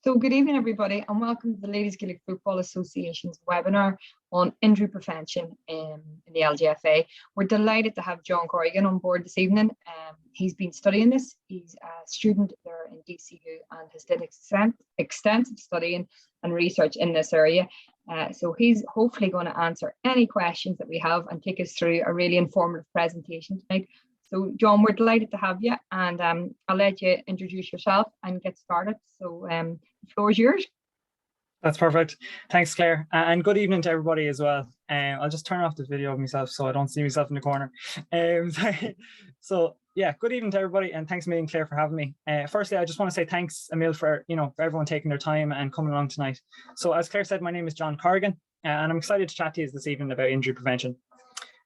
So good evening, everybody, and welcome to the Ladies Gaelic Football Association's webinar on injury prevention in the LGFA. We're delighted to have John Corrigan on board this evening. He's been studying this. He's a student there in DCU and has done extensive studying and research in this area. So he's hopefully going to answer any questions that we have and take us through a really informative presentation tonight. So, John, we're delighted to have you, and I'll let you introduce yourself and get started. So, the floor is yours. That's perfect. Thanks, Claire. And good evening to everybody as well. I'll just turn off the video of myself so I don't see myself in the corner. So, yeah, good evening to everybody, and thanks a million, Claire, for having me. Firstly, I just want to say thanks, Emil, for everyone taking their time and coming along tonight. So, as Claire said, my name is John Corrigan, and I'm excited to chat to you this evening about injury prevention.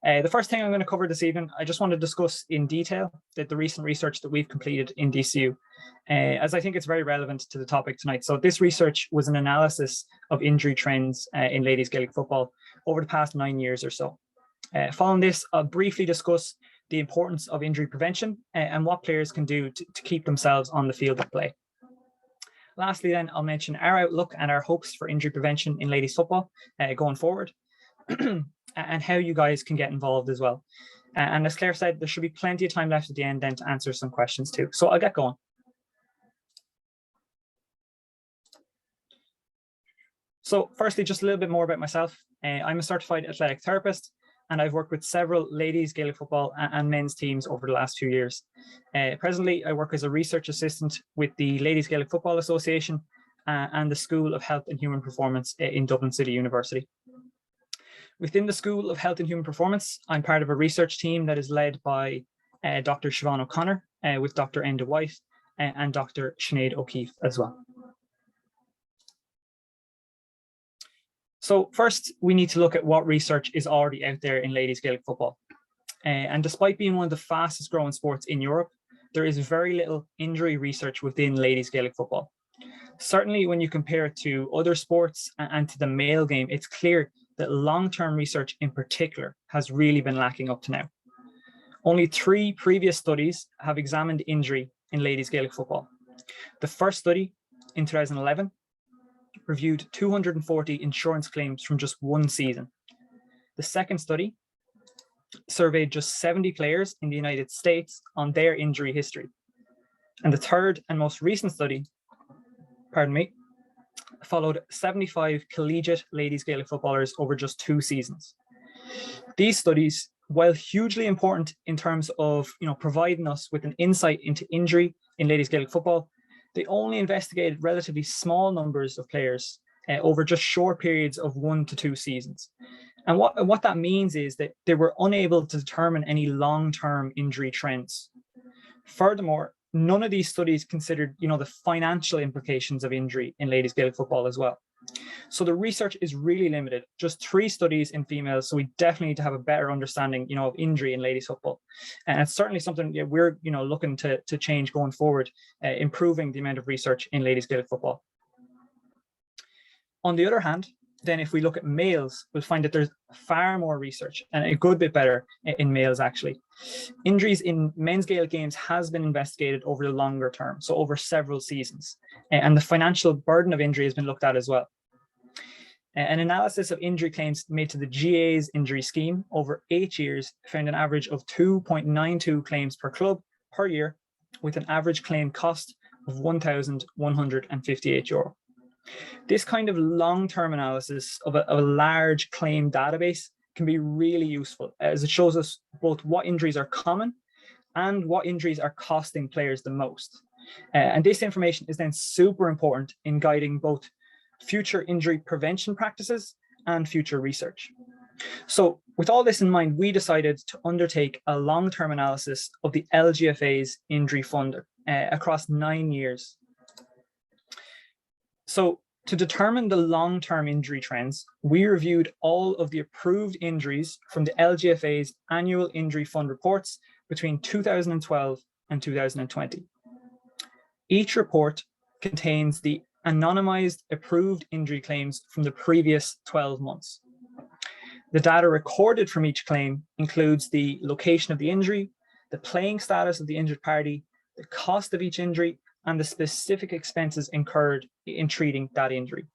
The first thing I'm going to cover this evening, I just want to discuss in detail the recent research that we've completed in DCU, as I think it's very relevant to the topic tonight. So this research was an analysis of injury trends in ladies Gaelic football over the past 9 years or so. Following this, I'll briefly discuss the importance of injury prevention and what players can do to keep themselves on the field of play. Lastly, then, I'll mention our outlook and our hopes for injury prevention in ladies football going forward. And how you guys can get involved as well. And as Claire said, there should be plenty of time left at the end then to answer some questions too. So I'll get going. So firstly, just a little bit more about myself. I'm a certified athletic therapist, and I've worked with several ladies Gaelic football and men's teams over the last few years. Presently, I work as a research assistant with the Ladies Gaelic Football Association and the School of Health and Human Performance in Dublin City University. Within the School of Health and Human Performance, I'm part of a research team that is led by Dr. Siobhan O'Connor with Dr. Enda White and Dr. Sinead O'Keefe as well. So first, we need to look at what research is already out there in ladies Gaelic football. And despite being one of the fastest growing sports in Europe, there is very little injury research within ladies Gaelic football. Certainly when you compare it to other sports and to the male game, it's clear that long-term research in particular has really been lacking up to now. Only 3 previous studies have examined injury in ladies Gaelic football. The first study in 2011 reviewed 240 insurance claims from just 1 season. The second study surveyed just 70 players in the United States on their injury history. And the third and most recent study, followed 75 collegiate ladies Gaelic footballers over just 2 seasons. These studies, while hugely important in terms of providing us with an insight into injury in ladies Gaelic football, they only investigated relatively small numbers of players over just short periods of 1 to 2 seasons. And what that means is that they were unable to determine any long-term injury trends. Furthermore, none of these studies considered, the financial implications of injury in ladies Gaelic football as well. So the research is really limited, just 3 studies in females. So we definitely need to have a better understanding, of injury in ladies football. And it's certainly something that we're, looking to change going forward, improving the amount of research in ladies Gaelic football. On the other hand, then if we look at males, we'll find that there's far more research and a good bit better in males actually. Injuries in men's Gaelic games has been investigated over the longer term, so over several seasons. And the financial burden of injury has been looked at as well. An analysis of injury claims made to the GA's injury scheme over 8 years found an average of 2.92 claims per club per year, with an average claim cost of €1,158. This kind of long-term analysis of a large claim database can be really useful, as it shows us both what injuries are common and what injuries are costing players the most. And this information is then super important in guiding both future injury prevention practices and future research. So with all this in mind, we decided to undertake a long-term analysis of the LGFA's injury fund across 9 years. So to determine the long-term injury trends, we reviewed all of the approved injuries from the LGFA's annual injury fund reports between 2012 and 2020. Each report contains the anonymized approved injury claims from the previous 12 months. The data recorded from each claim includes the location of the injury, the playing status of the injured party, the cost of each injury, and the specific expenses incurred in treating that injury.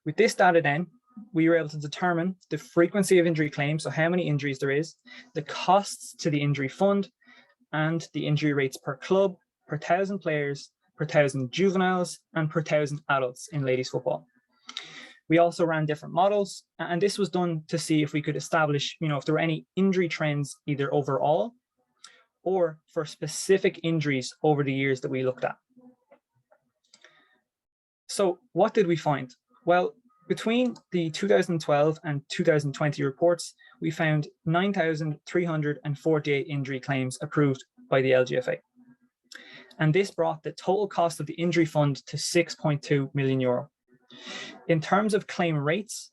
With this data then, we were able to determine the frequency of injury claims, so how many injuries there is, the costs to the injury fund, and the injury rates per club, per 1,000 players, per 1,000 juveniles, and per 1,000 adults in ladies football. We also ran different models, and this was done to see if we could establish, if there were any injury trends either overall or for specific injuries over the years that we looked at. So what did we find? Well, between the 2012 and 2020 reports, we found 9,348 injury claims approved by the LGFA. And this brought the total cost of the injury fund to €6.2 million. In terms of claim rates,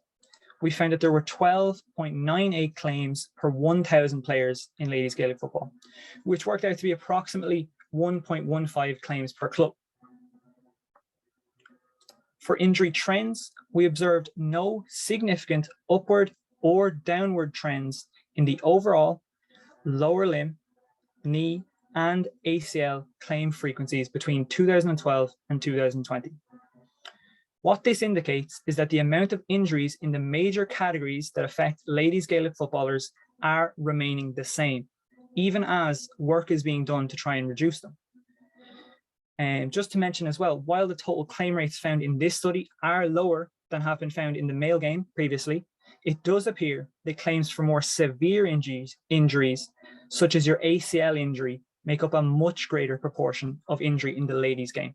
we found that there were 12.98 claims per 1,000 players in ladies Gaelic football, which worked out to be approximately 1.15 claims per club. For injury trends, we observed no significant upward or downward trends in the overall lower limb, knee, and ACL claim frequencies between 2012 and 2020. What this indicates is that the amount of injuries in the major categories that affect ladies Gaelic footballers are remaining the same, even as work is being done to try and reduce them. And just to mention as well, while the total claim rates found in this study are lower than have been found in the male game previously, it does appear that claims for more severe injuries, such as your ACL injury, make up a much greater proportion of injury in the ladies game.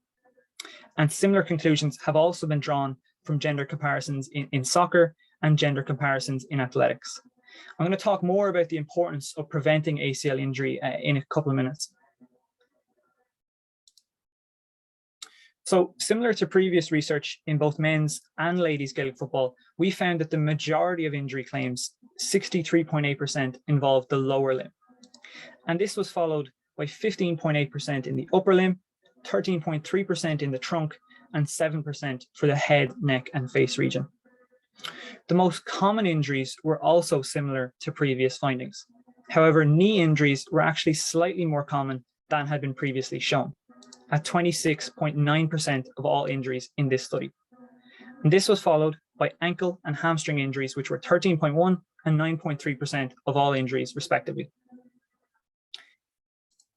And similar conclusions have also been drawn from gender comparisons in soccer and gender comparisons in athletics. I'm going to talk more about the importance of preventing ACL injury in a couple of minutes. So similar to previous research in both men's and ladies Gaelic football, we found that the majority of injury claims, 63.8%, involved the lower limb. And this was followed by 15.8% in the upper limb, 13.3% in the trunk, and 7% for the head, neck, and face region. The most common injuries were also similar to previous findings. However, knee injuries were actually slightly more common than had been previously shown, at 26.9% of all injuries in this study. And this was followed by ankle and hamstring injuries, which were 13.1% and 9.3% of all injuries, respectively.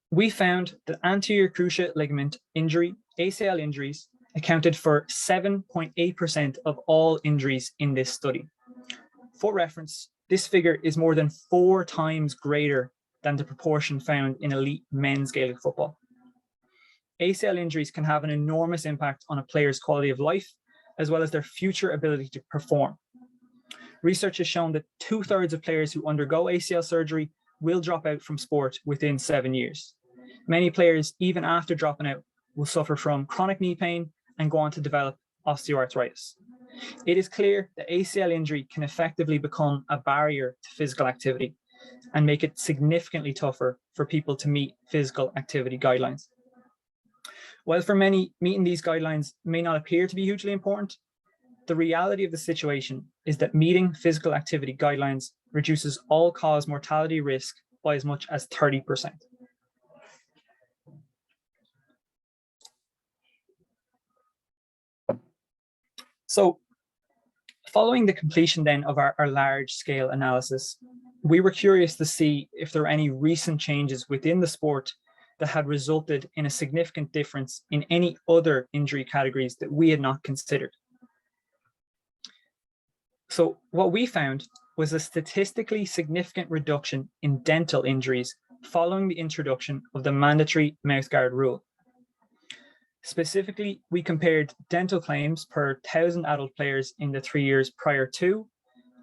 We found that anterior cruciate ligament injury, ACL injuries, accounted for 7.8% of all injuries in this study. For reference, this figure is more than 4 times greater than the proportion found in elite men's Gaelic football. ACL injuries can have an enormous impact on a player's quality of life, as well as their future ability to perform. Research has shown that 2/3 of players who undergo ACL surgery will drop out from sport within 7 years. Many players, even after dropping out, will suffer from chronic knee pain and go on to develop osteoarthritis. It is clear that ACL injury can effectively become a barrier to physical activity and make it significantly tougher for people to meet physical activity guidelines. While for many, meeting these guidelines may not appear to be hugely important, the reality of the situation is that meeting physical activity guidelines reduces all-cause mortality risk by as much as 30%. So, following the completion then of our large-scale analysis, we were curious to see if there were any recent changes within the sport that had resulted in a significant difference in any other injury categories that we had not considered. So what we found was a statistically significant reduction in dental injuries following the introduction of the mandatory mouthguard rule. Specifically, we compared dental claims per 1,000 adult players in the 3 years prior to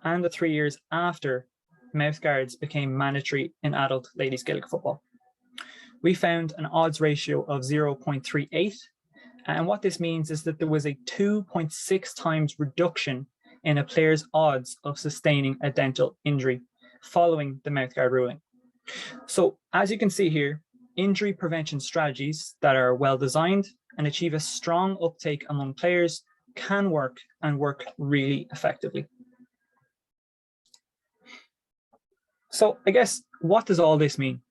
and the 3 years after mouthguards became mandatory in adult ladies Gaelic football. We found an odds ratio of 0.38, and what this means is that there was a 2.6 times reduction in a player's odds of sustaining a dental injury following the mouthguard ruling. So as you can see here, injury prevention strategies that are well designed and achieve a strong uptake among players can work and work really effectively. So I guess, what does all this mean?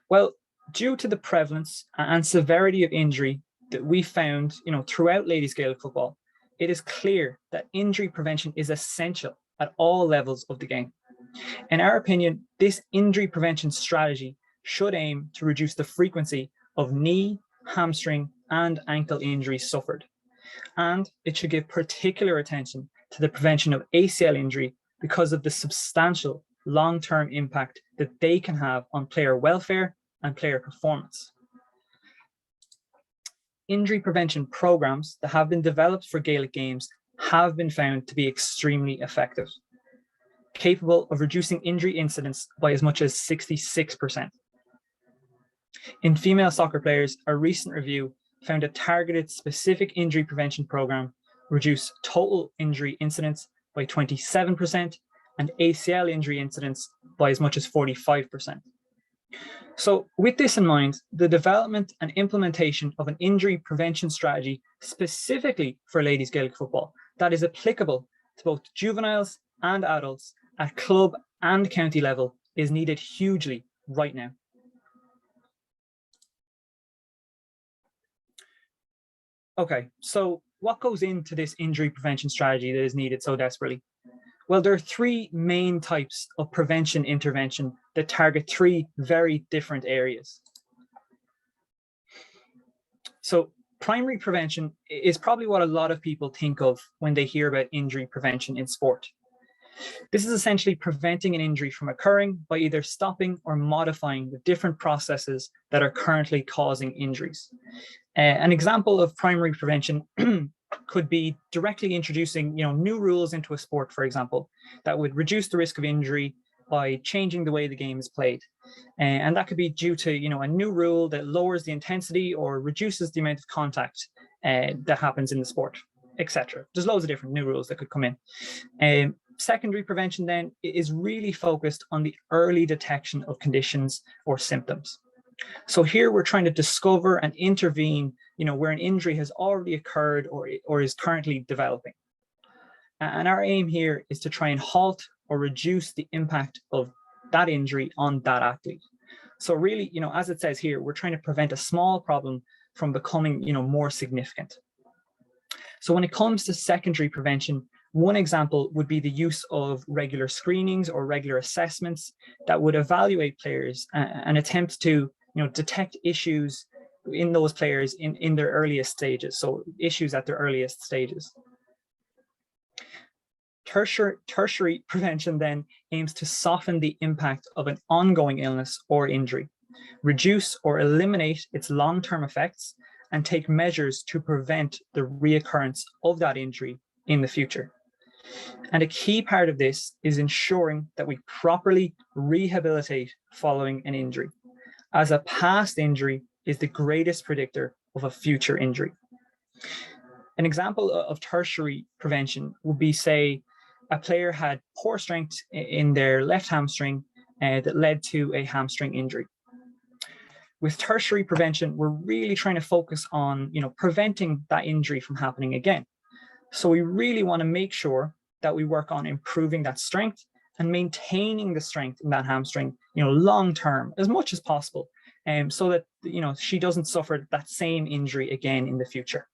Well, due to the prevalence and severity of injury that we found, throughout ladies Gaelic football, it is clear that injury prevention is essential at all levels of the game. In our opinion, this injury prevention strategy should aim to reduce the frequency of knee, hamstring, and ankle injuries suffered. And it should give particular attention to the prevention of ACL injury because of the substantial long-term impact that they can have on player welfare and player performance. Injury prevention programs that have been developed for Gaelic games have been found to be extremely effective, capable of reducing injury incidents by as much as 66%. In female soccer players, a recent review found a targeted specific injury prevention program reduce total injury incidents by 27% and ACL injury incidents by as much as 45%. So with this in mind, the development and implementation of an injury prevention strategy specifically for ladies Gaelic football that is applicable to both juveniles and adults at club and county level is needed hugely right now. Okay, so what goes into this injury prevention strategy that is needed so desperately? Well, there are three main types of prevention intervention that target three very different areas. So primary prevention is probably what a lot of people think of when they hear about injury prevention in sport. This is essentially preventing an injury from occurring by either stopping or modifying the different processes that are currently causing injuries. An example of primary prevention could be directly introducing new rules into a sport, for example, that would reduce the risk of injury by changing the way the game is played. And that could be due to a new rule that lowers the intensity or reduces the amount of contact that happens in the sport, etc. There's loads of different new rules that could come in. Secondary prevention then is really focused on the early detection of conditions or symptoms. So here we're trying to discover and intervene, where an injury has already occurred or is currently developing. And our aim here is to try and halt or reduce the impact of that injury on that athlete. So really, as it says here, we're trying to prevent a small problem from becoming, more significant. So when it comes to secondary prevention, one example would be the use of regular screenings or regular assessments that would evaluate players and attempt to detect issues in those players in their earliest stages, so issues at their earliest stages. Tertiary prevention then aims to soften the impact of an ongoing illness or injury, reduce or eliminate its long-term effects, and take measures to prevent the reoccurrence of that injury in the future. And a key part of this is ensuring that we properly rehabilitate following an injury, as a past injury is the greatest predictor of a future injury. An example of tertiary prevention would be, say, a player had poor strength in their left hamstring that led to a hamstring injury. With tertiary prevention, we're really trying to focus on, preventing that injury from happening again. So we really want to make sure that we work on improving that strength and maintaining the strength in that hamstring, long term as much as possible, so that she doesn't suffer that same injury again in the future.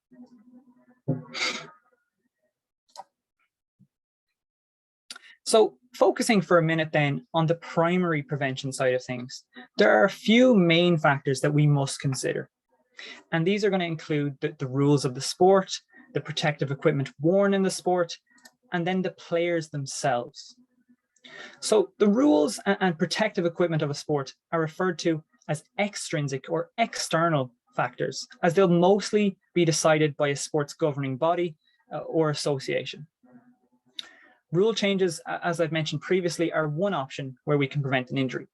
So focusing for a minute then on the primary prevention side of things, there are a few main factors that we must consider. And these are going to include the rules of the sport, the protective equipment worn in the sport, and then the players themselves. So the rules and protective equipment of a sport are referred to as extrinsic or external factors, as they'll mostly be decided by a sport's governing body or association. Rule changes, as I've mentioned previously, are one option where we can prevent an injury.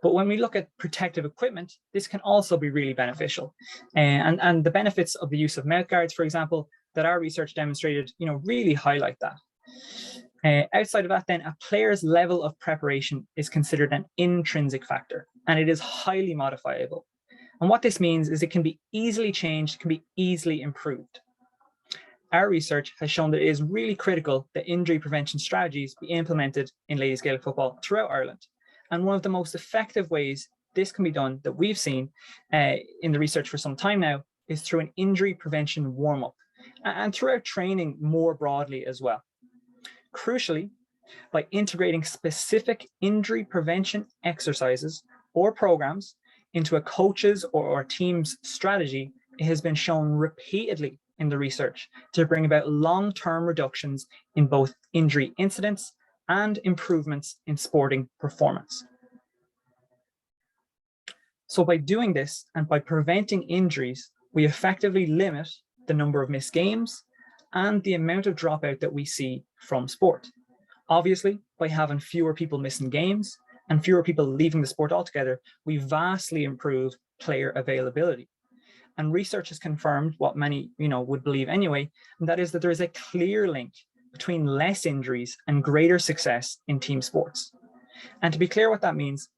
But when we look at protective equipment, this can also be really beneficial. And the benefits of the use of mouth guards, for example, that our research demonstrated, really highlight that. Outside of that, then, a player's level of preparation is considered an intrinsic factor, and it is highly modifiable. And what this means is it can be easily changed, can be easily improved. Our research has shown that it is really critical that injury prevention strategies be implemented in ladies Gaelic football throughout Ireland. And one of the most effective ways this can be done, that we've seen in the research for some time now, is through an injury prevention warm-up and throughout training more broadly as well. Crucially, by integrating specific injury prevention exercises or programs into a coach's or team's strategy, it has been shown repeatedly in the research to bring about long-term reductions in both injury incidents and improvements in sporting performance. So by doing this and by preventing injuries, we effectively limit the number of missed games and the amount of dropout that we see from sport. Obviously, by having fewer people missing games and fewer people leaving the sport altogether, we vastly improve player availability. And research has confirmed what many would believe anyway, and that is that there is a clear link between less injuries and greater success in team sports. And to be clear what that means,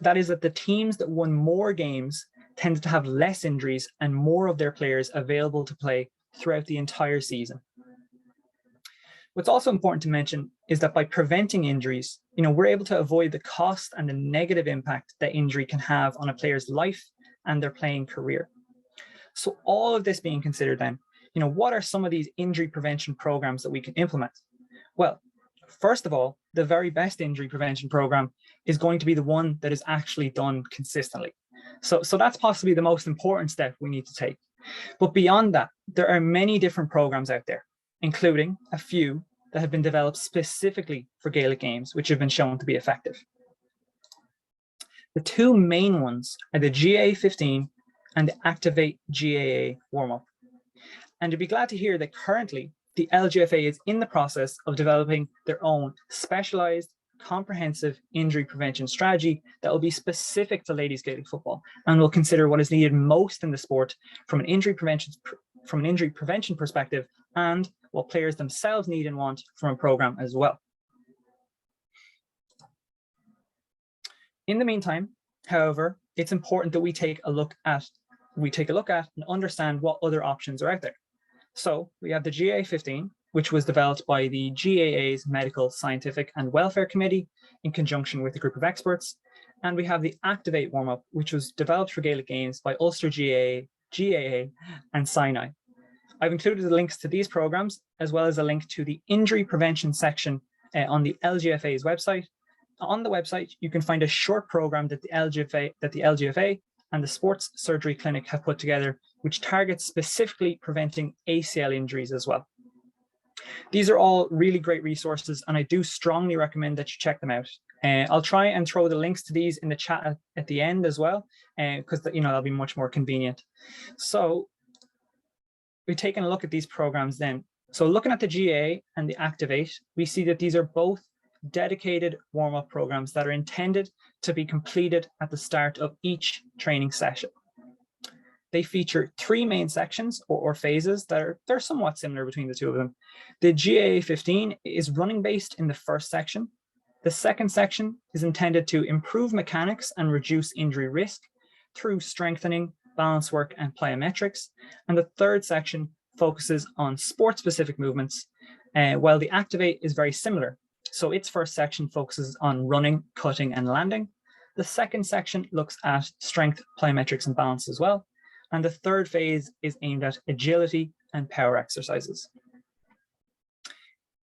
that is that the teams that won more games tended to have less injuries and more of their players available to play throughout the entire season. What's also important to mention is that by preventing injuries, we're able to avoid the cost and the negative impact that injury can have on a player's life and their playing career. So all of this being considered then, what are some of these injury prevention programs that we can implement? Well, first of all, the very best injury prevention program is going to be the one that is actually done consistently. So that's possibly the most important step we need to take. But beyond that, there are many different programs out there, including a few that have been developed specifically for Gaelic games, which have been shown to be effective. The two main ones are the GAA-15 and the Activate GAA warm-up. And you'll be glad to hear that currently the LGFA is in the process of developing their own specialized, comprehensive injury prevention strategy that will be specific to ladies Gaelic football and will consider what is needed most in the sport from an injury prevention perspective and what players themselves need and want from a program as well. In the meantime, however, it's important that we take a look at and understand what other options are out there. So we have the GAA-15, which was developed by the GAA's Medical, Scientific and Welfare Committee in conjunction with a group of experts. And we have the Activate warm-up, which was developed for Gaelic games by Ulster GAA and Sinai. I've included the links to these programs, as well as a link to the injury prevention section on the LGFA's website. On the website, you can find a short program that the LGFA and the Sports Surgery Clinic have put together, which targets specifically preventing ACL injuries as well. These are all really great resources, and I do strongly recommend that you check them out. I'll try and throw the links to these in the chat at the end as well, because that'll be much more convenient. So we're taking a look at these programs then. So looking at the GA and the Activate, we see that these are both dedicated warm-up programs that are intended to be completed at the start of each training session. They feature three main sections or phases that they're somewhat similar between the two of them. The GAA-15 is running based in the first section. The second section is intended to improve mechanics and reduce injury risk through strengthening, balance work, and plyometrics. And the third section focuses on sport-specific movements, while the Activate is very similar. So its first section focuses on running, cutting, and landing. The second section looks at strength, plyometrics, and balance as well. And the third phase is aimed at agility and power exercises.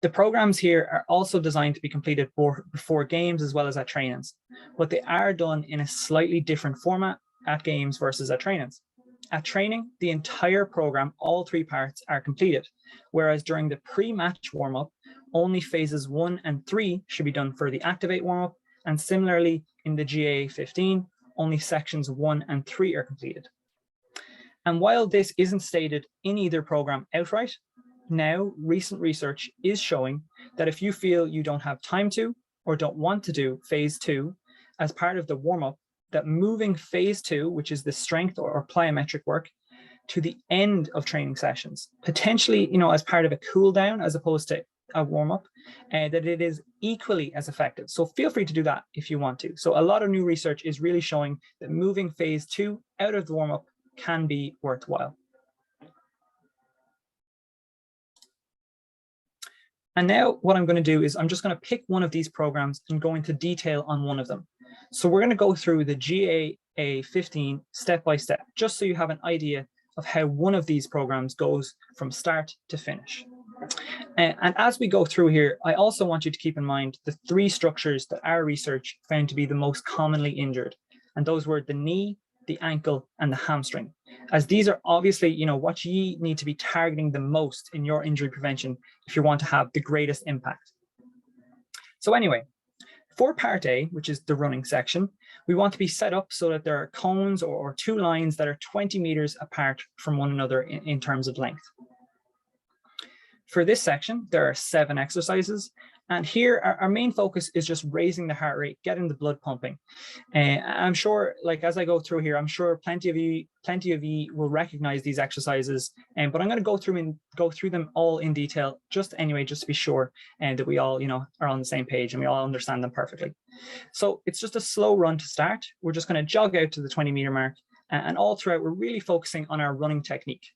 The programs here are also designed to be completed before games as well as at trainings, but they are done in a slightly different format at games versus at trainings. At training, the entire program, all three parts, are completed, whereas during the pre-match warm-up, only phases 1 and 3 should be done for the Activate warm-up, and similarly in the GAA-15, only sections 1 and 3 are completed. And while this isn't stated in either program outright, now recent research is showing that if you feel you don't have time to or don't want to do phase 2 as part of the warm-up, that moving phase 2, which is the strength or plyometric work, to the end of training sessions, potentially as part of a cool down as opposed to a warm-up, that it is equally as effective. So feel free to do that if you want to. So a lot of new research is really showing that moving phase 2 out of the warm-up can be worthwhile. And now what I'm going to do is I'm just going to pick one of these programs and go into detail on one of them. So we're going to go through the GAA 15 step by step, just so you have an idea of how one of these programs goes from start to finish. And as we go through here, I also want you to keep in mind the 3 structures that our research found to be the most commonly injured. And those were the knee, the ankle, and the hamstring, as these are obviously, you know, what you need to be targeting the most in your injury prevention if you want to have the greatest impact. So anyway, for part A, which is the running section, we want to be set up so that there are cones or 2 lines that are 20 meters apart from one another in terms of length. For this section, there are 7 exercises. And here, our main focus is just raising the heart rate, getting the blood pumping. I'm sure, like as I go through here, I'm sure plenty of you will recognize these exercises. But I'm going to go through them all in detail, just to be sure, and that we all, you know, are on the same page and we all understand them perfectly. So it's just a slow run to start. We're just going to jog out to the 20-meter mark, and all throughout, we're really focusing on our running technique.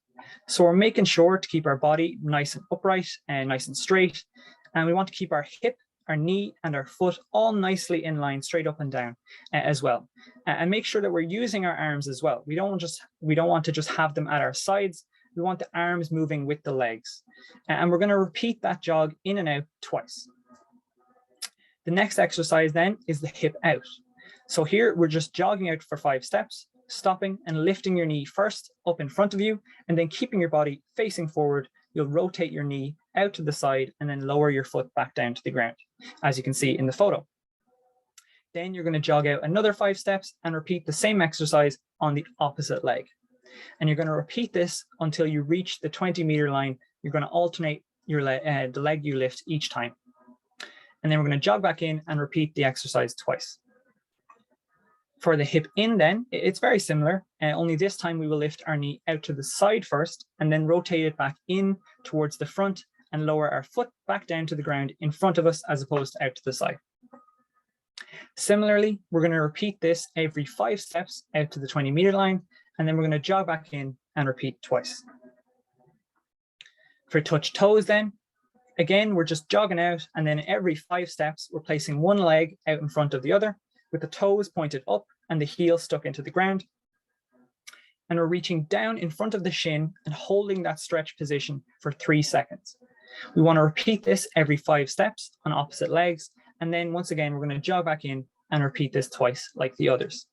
So we're making sure to keep our body nice and upright and nice and straight. And we want to keep our hip, our knee, and our foot all nicely in line, straight up and down as well. And make sure that we're using our arms as well. We don't want to just have them at our sides. We want the arms moving with the legs. And we're going to repeat that jog in and out twice. The next exercise then is the hip out. So here we're just jogging out for 5 steps, stopping and lifting your knee first up in front of you, and then keeping your body facing forward. You'll rotate your knee out to the side and then lower your foot back down to the ground, as you can see in the photo. Then you're going to jog out another 5 steps and repeat the same exercise on the opposite leg. And you're going to repeat this until you reach the 20-meter line. You're going to alternate your the leg you lift each time. And then we're going to jog back in and repeat the exercise twice. For the hip in then, it's very similar, only this time we will lift our knee out to the side first and then rotate it back in towards the front and lower our foot back down to the ground in front of us as opposed to out to the side. Similarly, we're going to repeat this every 5 steps out to the 20-meter line, and then we're going to jog back in and repeat twice. For touch toes then, again, we're just jogging out, and then every 5 steps, we're placing one leg out in front of the other, with the toes pointed up and the heel stuck into the ground. And we're reaching down in front of the shin and holding that stretch position for 3 seconds. We want to repeat this every 5 steps on opposite legs. And then once again, we're going to jog back in and repeat this twice like the others.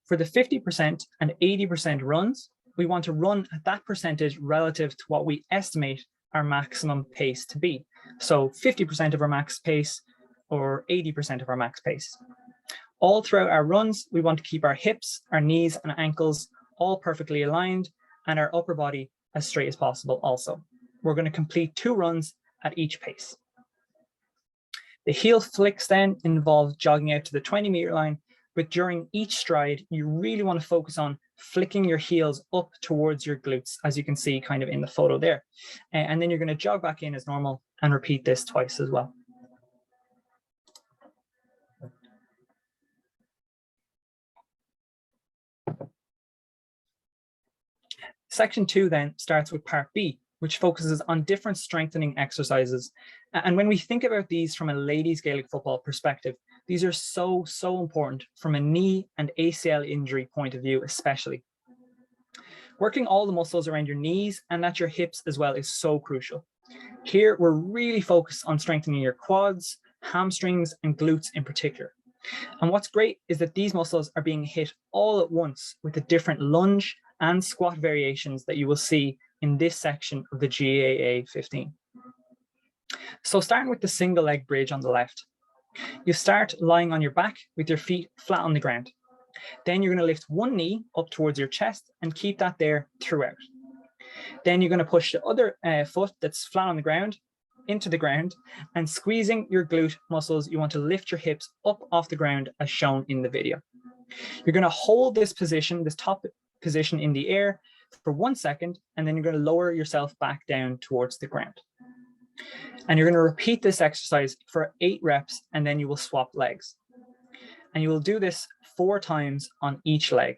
For the 50% and 80% runs, we want to run at that percentage relative to what we estimate our maximum pace to be. So 50% of our max pace or 80% of our max pace. All throughout our runs, we want to keep our hips, our knees, and ankles all perfectly aligned and our upper body as straight as possible also. We're going to complete 2 runs at each pace. The heel flicks then involve jogging out to the 20-meter line, but during each stride, you really want to focus on flicking your heels up towards your glutes, as you can see kind of in the photo there. And then you're going to jog back in as normal and repeat this twice as well. Section 2 then starts with part B, which focuses on different strengthening exercises. And when we think about these from a ladies Gaelic football perspective, these are so important from a knee and ACL injury point of view, especially. Working all the muscles around your knees and at your hips as well is so crucial. Here, we're really focused on strengthening your quads, hamstrings, and glutes in particular. And what's great is that these muscles are being hit all at once with the different lunge and squat variations that you will see in this section of the GAA 15. So starting with the single leg bridge on the left, you start lying on your back with your feet flat on the ground. Then you're going to lift one knee up towards your chest and keep that there throughout. Then you're going to push the other foot that's flat on the ground into the ground, and squeezing your glute muscles, you want to lift your hips up off the ground as shown in the video. You're going to hold this position, this top position in the air for 1 second, and then you're going to lower yourself back down towards the ground. And you're going to repeat this exercise for 8 reps, and then you will swap legs. And you will do this 4 times on each leg.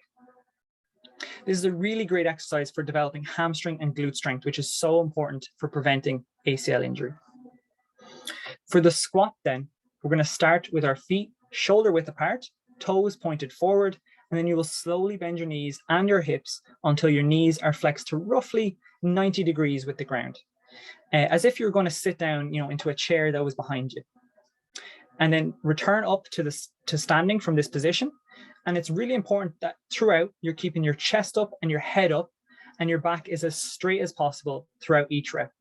This is a really great exercise for developing hamstring and glute strength, which is so important for preventing ACL injury. For the squat then, we're going to start with our feet shoulder width apart, toes pointed forward, and then you will slowly bend your knees and your hips until your knees are flexed to roughly 90 degrees with the ground, as if you're going to sit down, into a chair that was behind you. And then return up to standing from this position. And it's really important that throughout you're keeping your chest up and your head up, and your back is as straight as possible throughout each rep.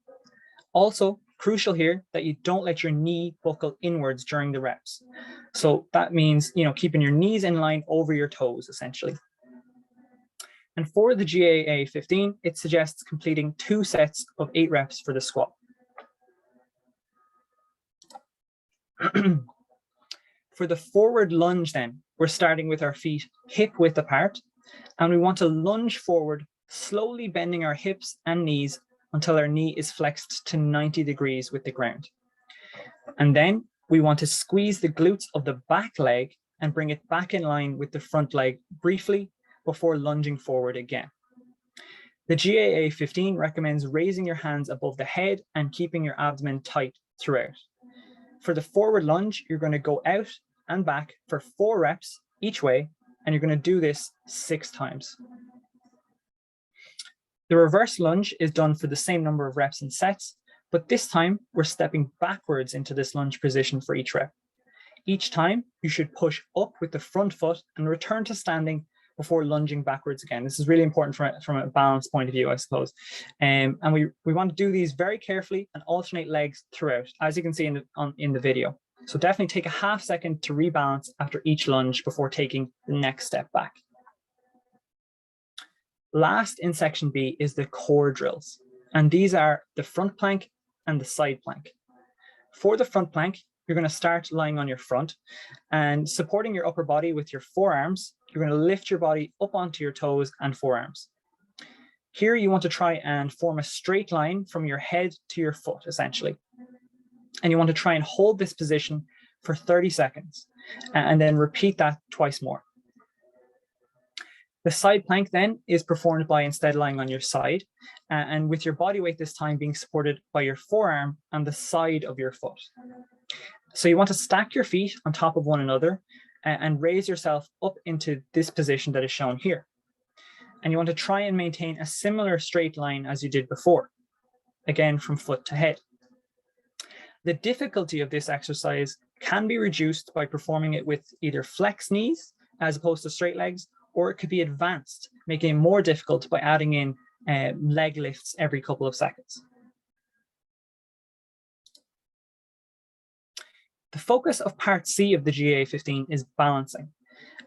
Also, crucial here that you don't let your knee buckle inwards during the reps. So that means, keeping your knees in line over your toes, essentially. And for the GAA 15, it suggests completing 2 sets of 8 reps for the squat. For the forward lunge then, we're starting with our feet hip width apart, and we want to lunge forward, slowly bending our hips and knees until our knee is flexed to 90 degrees with the ground. And then we want to squeeze the glutes of the back leg and bring it back in line with the front leg briefly before lunging forward again. The GAA 15 recommends raising your hands above the head and keeping your abdomen tight throughout. For the forward lunge, you're going to go out and back for 4 reps each way, and you're going to do this 6 times. The reverse lunge is done for the same number of reps and sets, but this time we're stepping backwards into this lunge position for each rep. Each time you should push up with the front foot and return to standing before lunging backwards again. This is really important from a balance point of view, I suppose. And we want to do these very carefully and alternate legs throughout, as you can see in the video. So definitely take a half second to rebalance after each lunge before taking the next step back. Last in section B is the core drills, and these are the front plank and the side plank. For the front plank, you're going to start lying on your front and supporting your upper body with your forearms. You're going to lift your body up onto your toes and forearms. Here you want to try and form a straight line from your head to your foot, essentially. And you want to try and hold this position for 30 seconds and then repeat that twice more. The side plank then is performed by instead lying on your side and with your body weight this time being supported by your forearm and the side of your foot. So you want to stack your feet on top of one another and raise yourself up into this position that is shown here. And you want to try and maintain a similar straight line as you did before, again from foot to head. The difficulty of this exercise can be reduced by performing it with either flex knees as opposed to straight legs, or it could be advanced, making it more difficult by adding in leg lifts every couple of seconds. The focus of part C of the GAA 15 is balancing.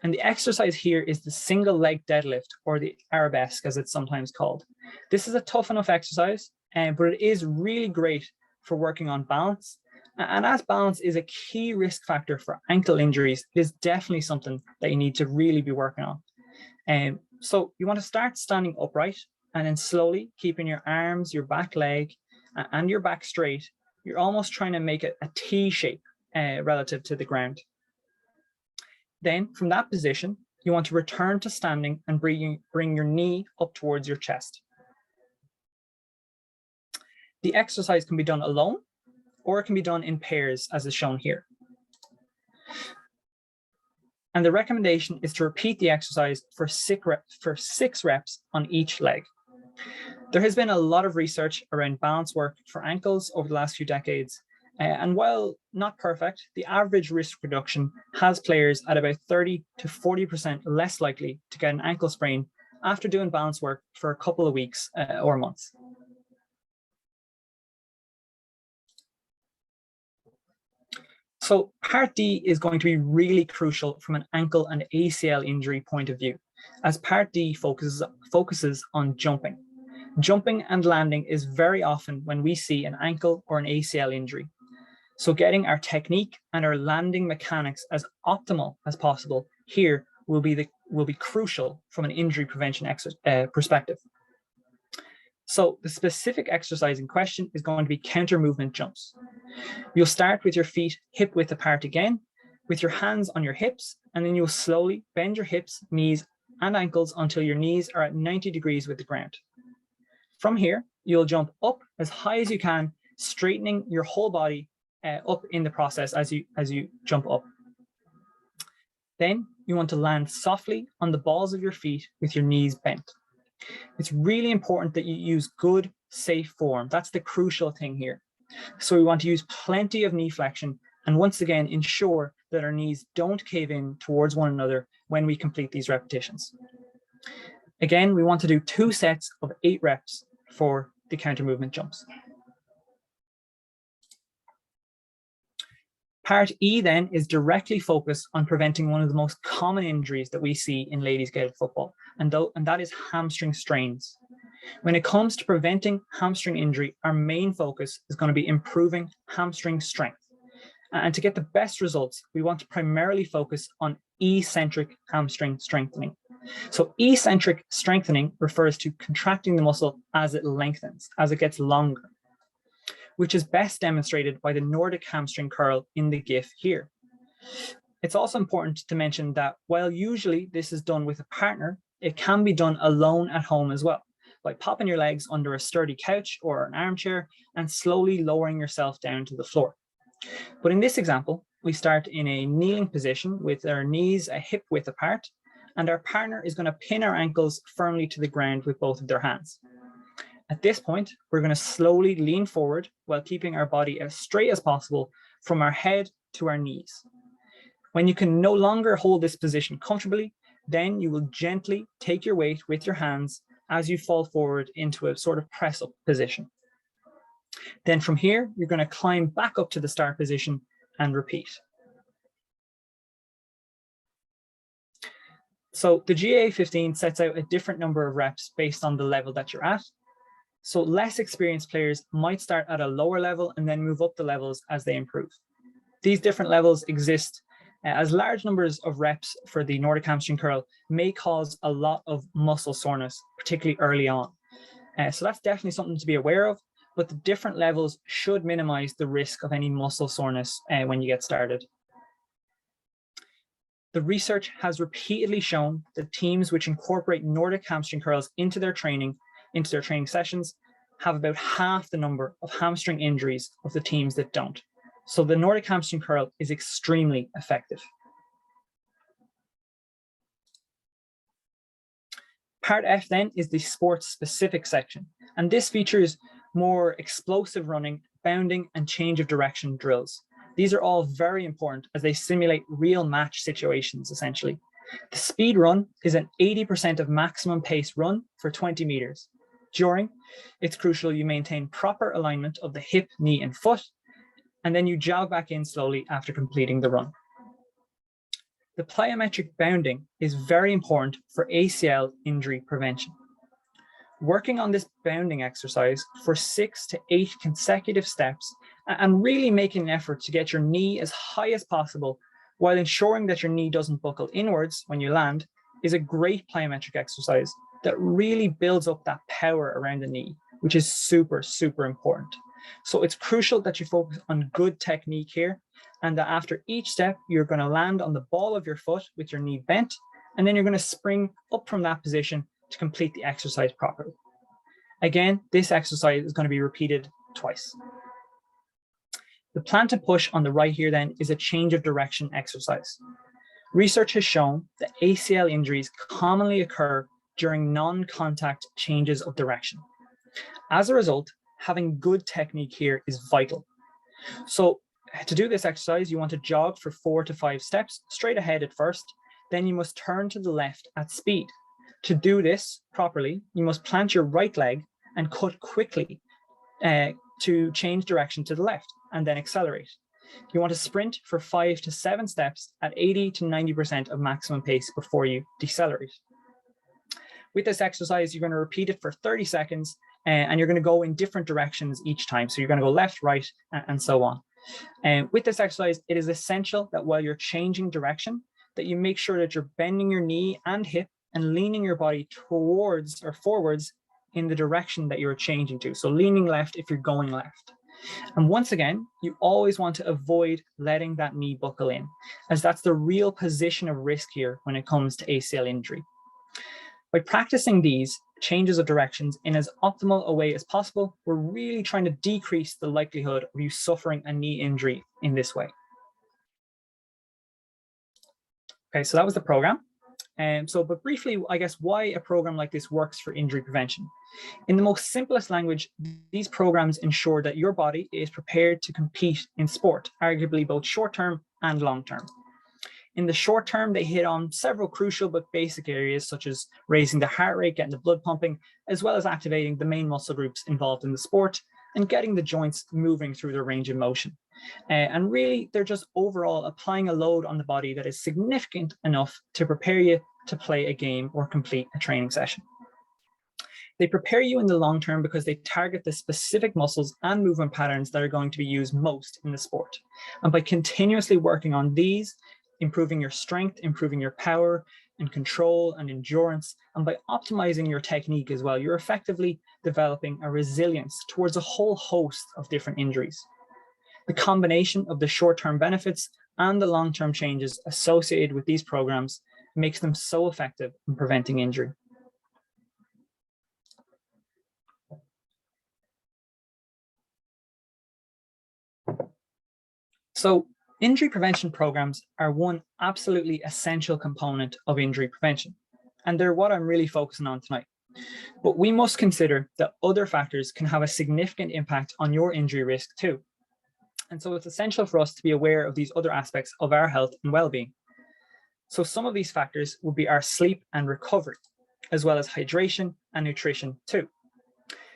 And the exercise here is the single leg deadlift, or the arabesque as it's sometimes called. This is a tough enough exercise, but it is really great for working on balance. And as balance is a key risk factor for ankle injuries, it is definitely something that you need to really be working on. So you want to start standing upright and then slowly keeping your arms, your back leg, and your back straight. You're almost trying to make it a T shape relative to the ground. Then from that position, you want to return to standing and bring your knee up towards your chest. The exercise can be done alone, or it can be done in pairs as is shown here. And the recommendation is to repeat the exercise for 6 reps on each leg. There has been a lot of research around balance work for ankles over the last few decades. And while not perfect, the average risk reduction has players at about 30 to 40% less likely to get an ankle sprain after doing balance work for a couple of weeks or months. So part D is going to be really crucial from an ankle and ACL injury point of view, as part D focuses on jumping. Jumping and landing is very often when we see an ankle or an ACL injury. So getting our technique and our landing mechanics as optimal as possible here will be crucial from an injury prevention perspective. So the specific exercise in question is going to be counter movement jumps. You'll start with your feet hip width apart again, with your hands on your hips, and then you'll slowly bend your hips, knees, and ankles until your knees are at 90 degrees with the ground. From here, you'll jump up as high as you can, straightening your whole body up in the process as you jump up. Then you want to land softly on the balls of your feet with your knees bent. It's really important that you use good, safe form. That's the crucial thing here. So we want to use plenty of knee flexion and once again ensure that our knees don't cave in towards one another when we complete these repetitions. Again, we want to do 2 sets of 8 reps for the counter movement jumps. Part E then is directly focused on preventing one of the most common injuries that we see in ladies Gaelic football, and that is hamstring strains. When it comes to preventing hamstring injury, our main focus is going to be improving hamstring strength. And to get the best results, we want to primarily focus on eccentric hamstring strengthening. So eccentric strengthening refers to contracting the muscle as it lengthens, as it gets longer, which is best demonstrated by the Nordic hamstring curl in the GIF here. It's also important to mention that while usually this is done with a partner, it can be done alone at home as well, by popping your legs under a sturdy couch or an armchair and slowly lowering yourself down to the floor. But in this example, we start in a kneeling position with our knees a hip width apart, and our partner is going to pin our ankles firmly to the ground with both of their hands. At this point, we're going to slowly lean forward while keeping our body as straight as possible from our head to our knees. When you can no longer hold this position comfortably, then you will gently take your weight with your hands as you fall forward into a sort of press up position. Then from here, you're going to climb back up to the start position and repeat. So the GA15 sets out a different number of reps based on the level that you're at. So less experienced players might start at a lower level and then move up the levels as they improve. These different levels exist as large numbers of reps for the Nordic hamstring curl may cause a lot of muscle soreness, particularly early on. So that's definitely something to be aware of, but the different levels should minimize the risk of any muscle soreness when you get started. The research has repeatedly shown that teams which incorporate Nordic hamstring curls into their training sessions have about half the number of hamstring injuries of the teams that don't. So the Nordic hamstring curl is extremely effective. Part F then is the sports specific section, and this features more explosive running, bounding, and change of direction drills. These are all very important as they simulate real match situations, essentially. The speed run is an 80% of maximum pace run for 20 meters. During, it's crucial you maintain proper alignment of the hip, knee, and foot, and then you jog back in slowly after completing the run. The plyometric bounding is very important for ACL injury prevention. Working on this bounding exercise for 6 to 8 consecutive steps and really making an effort to get your knee as high as possible while ensuring that your knee doesn't buckle inwards when you land is a great plyometric exercise that really builds up that power around the knee, which is super, super important. So it's crucial that you focus on good technique here, and that after each step, you're going to land on the ball of your foot with your knee bent, and then you're going to spring up from that position to complete the exercise properly. Again, this exercise is going to be repeated twice. The plant and push on the right here then is a change of direction exercise. Research has shown that ACL injuries commonly occur during non-contact changes of direction. As a result, having good technique here is vital. So to do this exercise, you want to jog for 4 to 5 steps straight ahead at first, then you must turn to the left at speed. To do this properly, you must plant your right leg and cut quickly to change direction to the left and then accelerate. You want to sprint for 5 to 7 steps at 80 to 90% of maximum pace before you decelerate. With this exercise, you're going to repeat it for 30 seconds and you're going to go in different directions each time. So you're going to go left, right, and so on. With this exercise, it is essential that while you're changing direction, that you make sure that you're bending your knee and hip and leaning your body towards or forwards in the direction that you're changing to. So leaning left if you're going left. And once again, you always want to avoid letting that knee buckle in, as that's the real position of risk here when it comes to ACL injury. By practicing these, changes of directions in as optimal a way as possible, we're really trying to decrease the likelihood of you suffering a knee injury in this way. Okay, so that was the program. But briefly, I guess, why a program like this works for injury prevention. In the most simplest language, these programs ensure that your body is prepared to compete in sport, arguably both short-term and long-term. In the short term, they hit on several crucial but basic areas, such as raising the heart rate, getting the blood pumping, as well as activating the main muscle groups involved in the sport and getting the joints moving through their range of motion. And really, they're just overall applying a load on the body that is significant enough to prepare you to play a game or complete a training session. They prepare you in the long term because they target the specific muscles and movement patterns that are going to be used most in the sport. And by continuously working on these, improving your strength, improving your power and control and endurance, and by optimizing your technique as well, you're effectively developing a resilience towards a whole host of different injuries. The combination of the short-term benefits and the long-term changes associated with these programs makes them so effective in preventing injury. So, injury prevention programs are one absolutely essential component of injury prevention, and they're what I'm really focusing on tonight. But we must consider that other factors can have a significant impact on your injury risk too. And so it's essential for us to be aware of these other aspects of our health and well-being. So some of these factors would be our sleep and recovery, as well as hydration and nutrition too.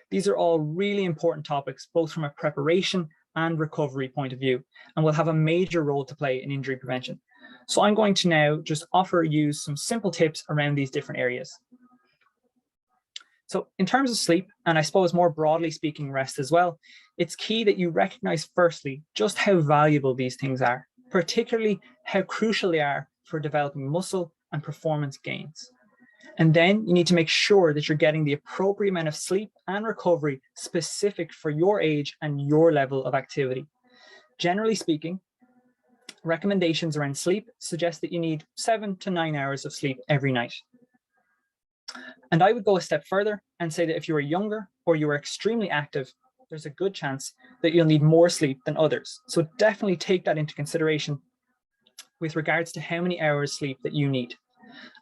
These are all really important topics, both from a preparation and recovery point of view, and will have a major role to play in injury prevention. So I'm going to now just offer you some simple tips around these different areas. So in terms of sleep, and I suppose more broadly speaking rest as well, it's key that you recognize firstly just how valuable these things are, particularly how crucial they are for developing muscle and performance gains. And then you need to make sure that you're getting the appropriate amount of sleep and recovery specific for your age and your level of activity. Generally speaking, recommendations around sleep suggest that you need 7 to 9 hours of sleep every night. And I would go a step further and say that if you are younger or you are extremely active, there's a good chance that you'll need more sleep than others. So definitely take that into consideration with regards to how many hours sleep that you need.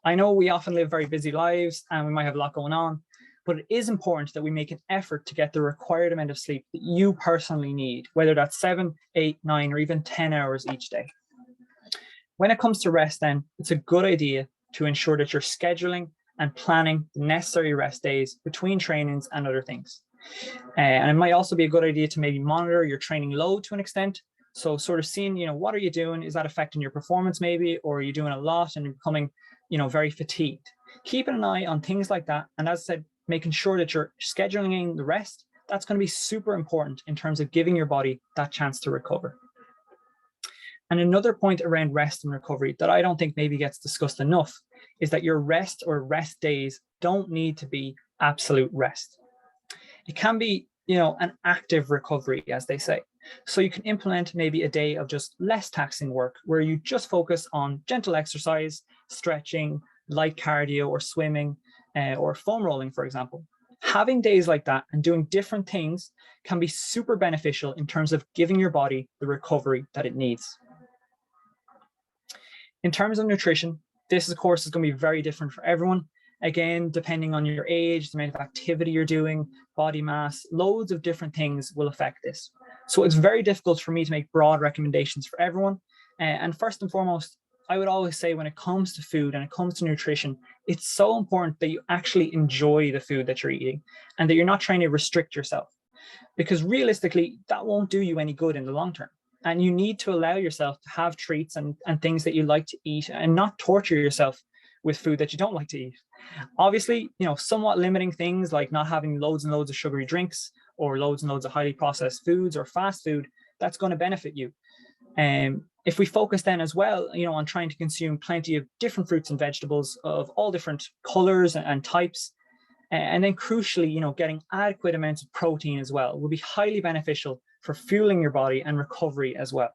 I know we often live very busy lives and we might have a lot going on, but it is important that we make an effort to get the required amount of sleep that you personally need, whether that's 7, 8, 9, or even 10 hours each day. When it comes to rest then, it's a good idea to ensure that you're scheduling and planning the necessary rest days between trainings and other things. And it might also be a good idea to maybe monitor your training load to an extent. So sort of seeing, what are you doing? Is that affecting your performance maybe, or are you doing a lot and you're becoming, very fatigued? Keeping an eye on things like that. And as I said, making sure that you're scheduling in the rest, that's going to be super important in terms of giving your body that chance to recover. And another point around rest and recovery that I don't think maybe gets discussed enough is that your rest or rest days don't need to be absolute rest. It can be, an active recovery, as they say. So you can implement maybe a day of just less taxing work where you just focus on gentle exercise, stretching, light cardio or swimming, or foam rolling, for example. Having days like that and doing different things can be super beneficial in terms of giving your body the recovery that it needs. In terms of nutrition, this, of course, is going to be very different for everyone. Again, depending on your age, the amount of activity you're doing, body mass, loads of different things will affect this. So it's very difficult for me to make broad recommendations for everyone. And first and foremost, I would always say when it comes to food and it comes to nutrition, it's so important that you actually enjoy the food that you're eating and that you're not trying to restrict yourself. Because realistically, that won't do you any good in the long term. And you need to allow yourself to have treats and things that you like to eat and not torture yourself with food that you don't like to eat. Obviously, somewhat limiting things like not having loads and loads of sugary drinks or loads and loads of highly processed foods or fast food, that's going to benefit you. If we focus then as well, on trying to consume plenty of different fruits and vegetables of all different colors and types, and then crucially, getting adequate amounts of protein as well will be highly beneficial for fueling your body and recovery as well.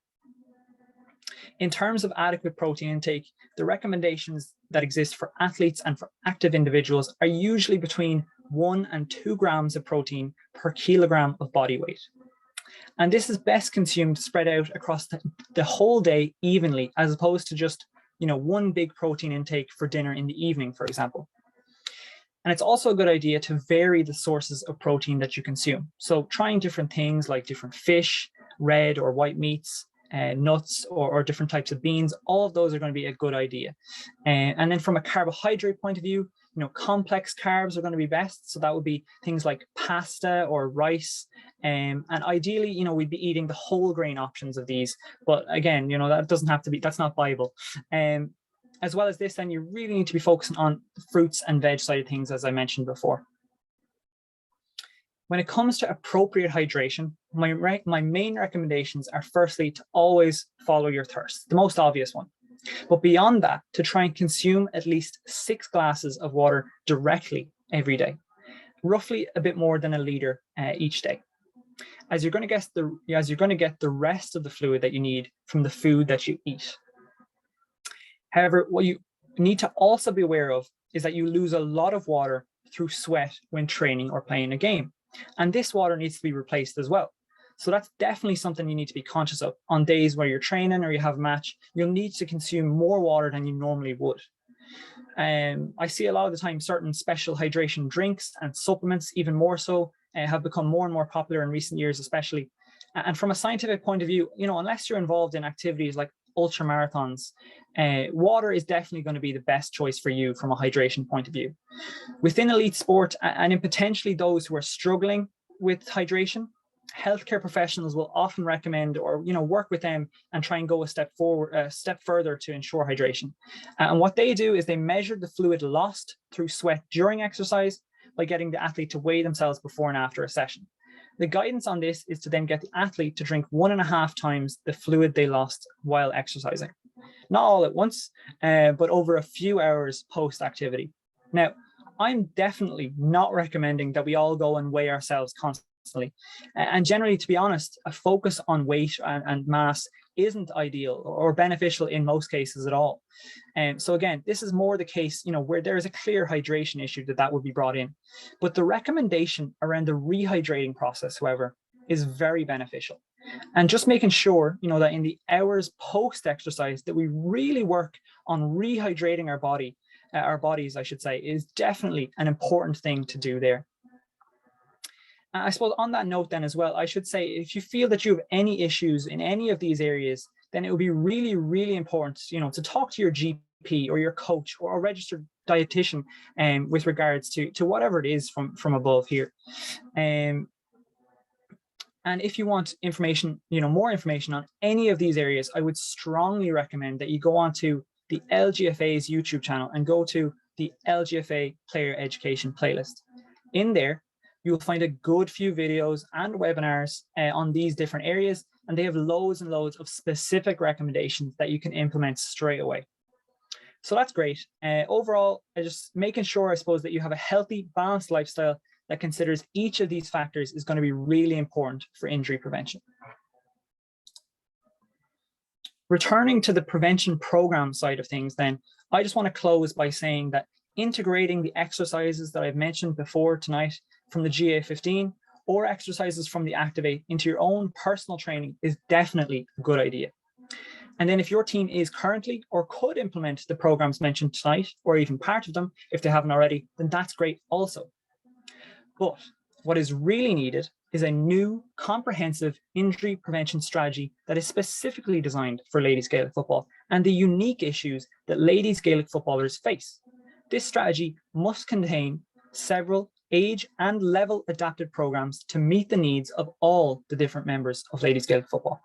In terms of adequate protein intake, the recommendations that exist for athletes and for active individuals are usually between 1 and 2 grams of protein per kilogram of body weight. And this is best consumed spread out across the whole day evenly, as opposed to just, one big protein intake for dinner in the evening, for example. And it's also a good idea to vary the sources of protein that you consume. So trying different things like different fish, red or white meats, nuts, or different types of beans, all of those are going to be a good idea. And then from a carbohydrate point of view, complex carbs are going to be best. So that would be things like pasta or rice. And ideally, we'd be eating the whole grain options of these. But again, that doesn't have to be, that's not Bible. As well as this, then you really need to be focusing on the fruits and veg side of things, as I mentioned before. When it comes to appropriate hydration, my main recommendations are firstly to always follow your thirst, the most obvious one. But beyond that, to try and consume at least 6 glasses of water directly every day, roughly a bit more than a liter each day, as you're going to get the rest of the fluid that you need from the food that you eat. However, what you need to also be aware of is that you lose a lot of water through sweat when training or playing a game. And this water needs to be replaced as well. So that's definitely something you need to be conscious of. On days where you're training or you have a match, you'll need to consume more water than you normally would. I see a lot of the time certain special hydration drinks and supplements, even more so, have become more and more popular in recent years, especially. And from a scientific point of view, unless you're involved in activities like ultra marathons, water is definitely going to be the best choice for you from a hydration point of view. Within elite sport, and in potentially those who are struggling with hydration, healthcare professionals will often recommend or work with them and try and go a step further to ensure hydration. And what they do is they measure the fluid lost through sweat during exercise by getting the athlete to weigh themselves before and after a session. The guidance on this is to then get the athlete to drink 1.5 times the fluid they lost while exercising. Not all at once, but over a few hours post-activity. Now, I'm definitely not recommending that we all go and weigh ourselves constantly. And generally, to be honest, a focus on weight and mass isn't ideal or beneficial in most cases at all. So again, this is more the case, where there is a clear hydration issue that would be brought in. But the recommendation around the rehydrating process, however, is very beneficial. And just making sure, that in the hours post-exercise that we really work on rehydrating our bodies, I should say, is definitely an important thing to do there. I suppose on that note then as well, I should say, if you feel that you have any issues in any of these areas, then it would be really, really important, to talk to your GP or your coach or a registered dietitian with regards to whatever it is from above here. And if you want information, more information on any of these areas, I would strongly recommend that you go onto the LGFA's YouTube channel and go to the LGFA Player Education playlist. In there, you'll find a good few videos and webinars on these different areas, and they have loads and loads of specific recommendations that you can implement straight away. So that's great. Overall, just making sure, I suppose, that you have a healthy, balanced lifestyle that considers each of these factors is going to be really important for injury prevention. Returning to the prevention program side of things then, I just want to close by saying that integrating the exercises that I've mentioned before tonight from the GA15 or exercises from the Activate into your own personal training is definitely a good idea. And then if your team is currently or could implement the programs mentioned tonight, or even part of them, if they haven't already, then that's great also. But what is really needed is a new comprehensive injury prevention strategy that is specifically designed for ladies Gaelic football and the unique issues that ladies Gaelic footballers face. This strategy must contain several age and level adapted programs to meet the needs of all the different members of ladies Gaelic football.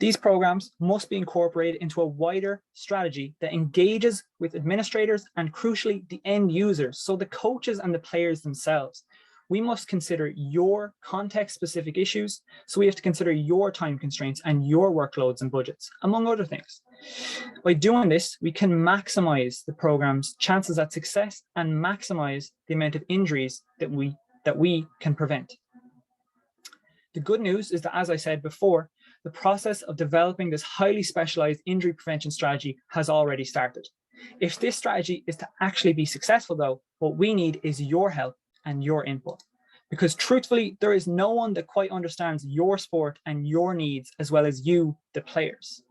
These programs must be incorporated into a wider strategy that engages with administrators and, crucially, the end users, so the coaches and the players themselves. We must consider your context-specific issues, so we have to consider your time constraints and your workloads and budgets, among other things. By doing this, we can maximize the program's chances at success and maximize the amount of injuries that we can prevent. The good news is that, as I said before, the process of developing this highly specialized injury prevention strategy has already started. If this strategy is to actually be successful, though, What we need is your help and your input. Because truthfully, there is no one that quite understands your sport and your needs as well as you, the players.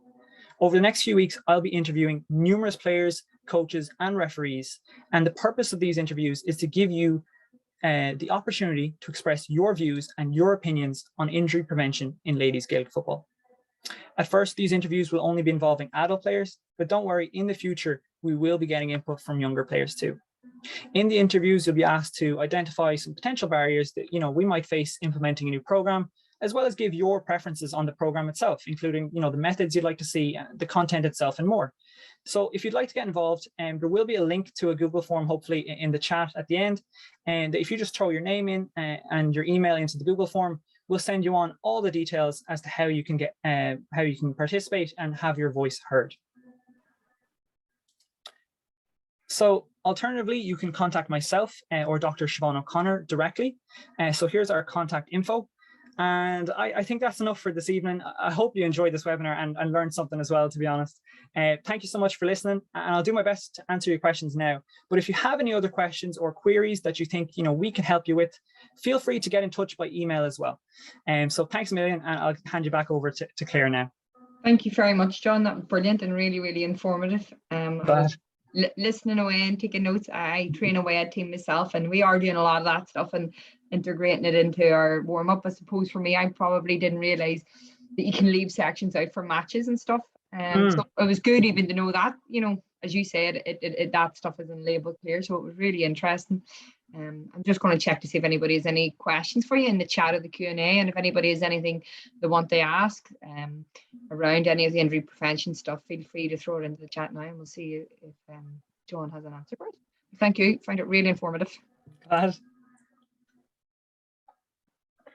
Over the next few weeks, I'll be interviewing numerous players, coaches, and referees. And the purpose of these interviews is to give you the opportunity to express your views and your opinions on injury prevention in ladies Gaelic football. At first, these interviews will only be involving adult players, but don't worry, in the future, we will be getting input from younger players too. In the interviews, you'll be asked to identify some potential barriers that we might face implementing a new program, as well as give your preferences on the program itself, including the methods you'd like to see, the content itself, and more. So if you'd like to get involved, there will be a link to a Google form, hopefully in the chat at the end. And if you just throw your name in and your email into the Google form, we'll send you on all the details as to how you can participate and have your voice heard. So alternatively, you can contact myself or Dr. Siobhan O'Connor directly. So here's our contact info. And I think that's enough for this evening. I hope you enjoyed this webinar and learned something as well, to be honest. Thank you so much for listening. And I'll do my best to answer your questions now. But if you have any other questions or queries that you think we can help you with, feel free to get in touch by email as well. So thanks a million, and I'll hand you back over to Claire now. Thank you very much, John. That was brilliant and really, really informative. Listening away and taking notes. I train away at team myself, and we are doing a lot of that stuff and integrating it into our warm-up. I suppose for me, I probably didn't realize that you can leave sections out for matches and stuff. So it was good even to know that, as you said, that stuff isn't labeled clear. So it was really interesting. I'm just going to check to see if anybody has any questions for you in the chat or the Q&A, and if anybody has anything they want to ask around any of the injury prevention stuff, feel free to throw it into the chat now, and we'll see if John has an answer for it. Thank you. Found it really informative. Glad.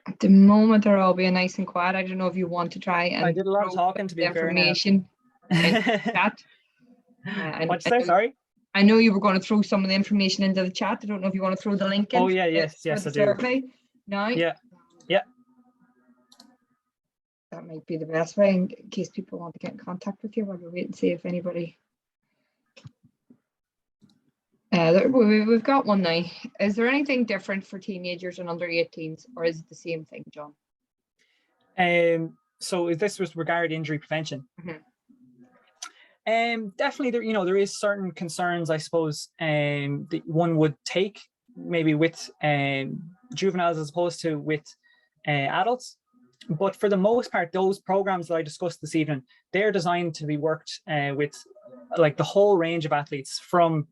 At the moment, they're all being nice and quiet. I don't know if you want to try and I did a lot of talking, to be fair. Information in the chat. What'd you say? Sorry. I know you were going to throw some of the information into the chat. I don't know if you want to throw the link in. Oh yeah, yes, I do. Survey now. Yeah. That might be the best way in case people want to get in contact with you. While we wait and see if anybody. We've got one now. Is there anything different for teenagers and under 18s, or is it the same thing, John? So if this was regarding injury prevention. Mm-hmm. Definitely, there is certain concerns, I suppose, that one would take maybe with juveniles as opposed to with adults. But for the most part, those programs that I discussed this evening, they're designed to be worked with like the whole range of athletes from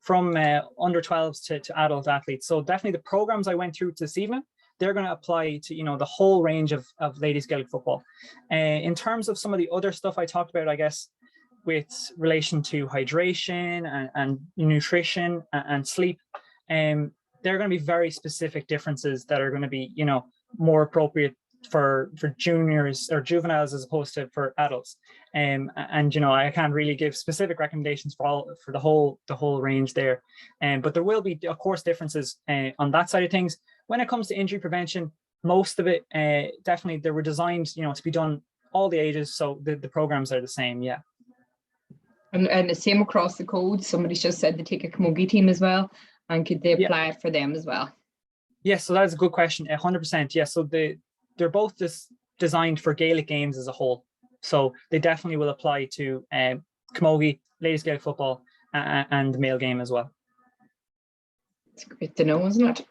under 12s to adult athletes. So definitely the programs I went through this evening, they're going to apply to the whole range of ladies Gaelic football. In terms of some of the other stuff I talked about, I guess, with relation to hydration and nutrition and sleep, there are going to be very specific differences that are going to be more appropriate for juniors or juveniles as opposed to for adults. And I can't really give specific recommendations for the whole range there. But there will be, of course, differences on that side of things. When it comes to injury prevention, most of it definitely they were designed to be done all the ages, so the programs are the same. Yeah. And the same across the code. Somebody just said to take a camogie team as well, and could they apply it for them as well? Yes, so that's a good question. 100%. Yeah, so they're both just designed for Gaelic games as a whole. So they definitely will apply to camogie, ladies Gaelic football, and the male game as well. It's great to know, isn't it?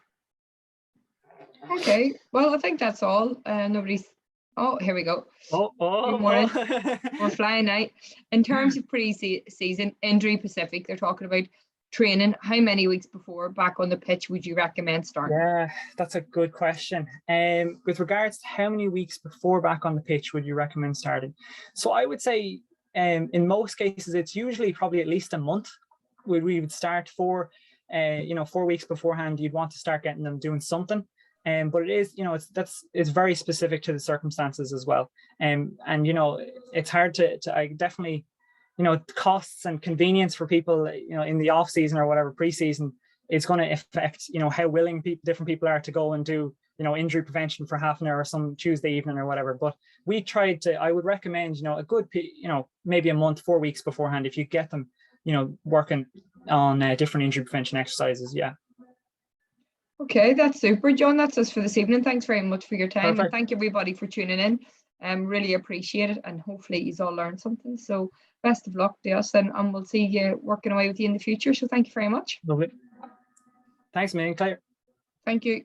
Okay, well, I think that's all. Nobody's. Oh, here we go. We're flying out. In terms of pre-season, injury Pacific, they're talking about training. How many weeks before back on the pitch would you recommend starting? Yeah, that's a good question. With regards to how many weeks before back on the pitch would you recommend starting? So I would say in most cases, it's usually probably at least a month. We would start 4 weeks beforehand. You'd want to start getting them doing something. But it is, it's very specific to the circumstances as well. And it's hard to I definitely, costs and convenience for people, in the off season or whatever pre-season, it's going to affect, how willing different people are to go and do, injury prevention for half an hour some Tuesday evening or whatever. But we tried to, I would recommend, a good, maybe a month, 4 weeks beforehand, if you get them, working on different injury prevention exercises. Yeah. Okay, that's super, John. That's us for this evening. Thanks very much for your time. Perfect. And thank everybody for tuning in. Really appreciate it, and hopefully you all learned something. So best of luck to us, and we'll see you working away with you in the future. So thank you very much. Lovely. Thanks, Megan, Claire. Thank you.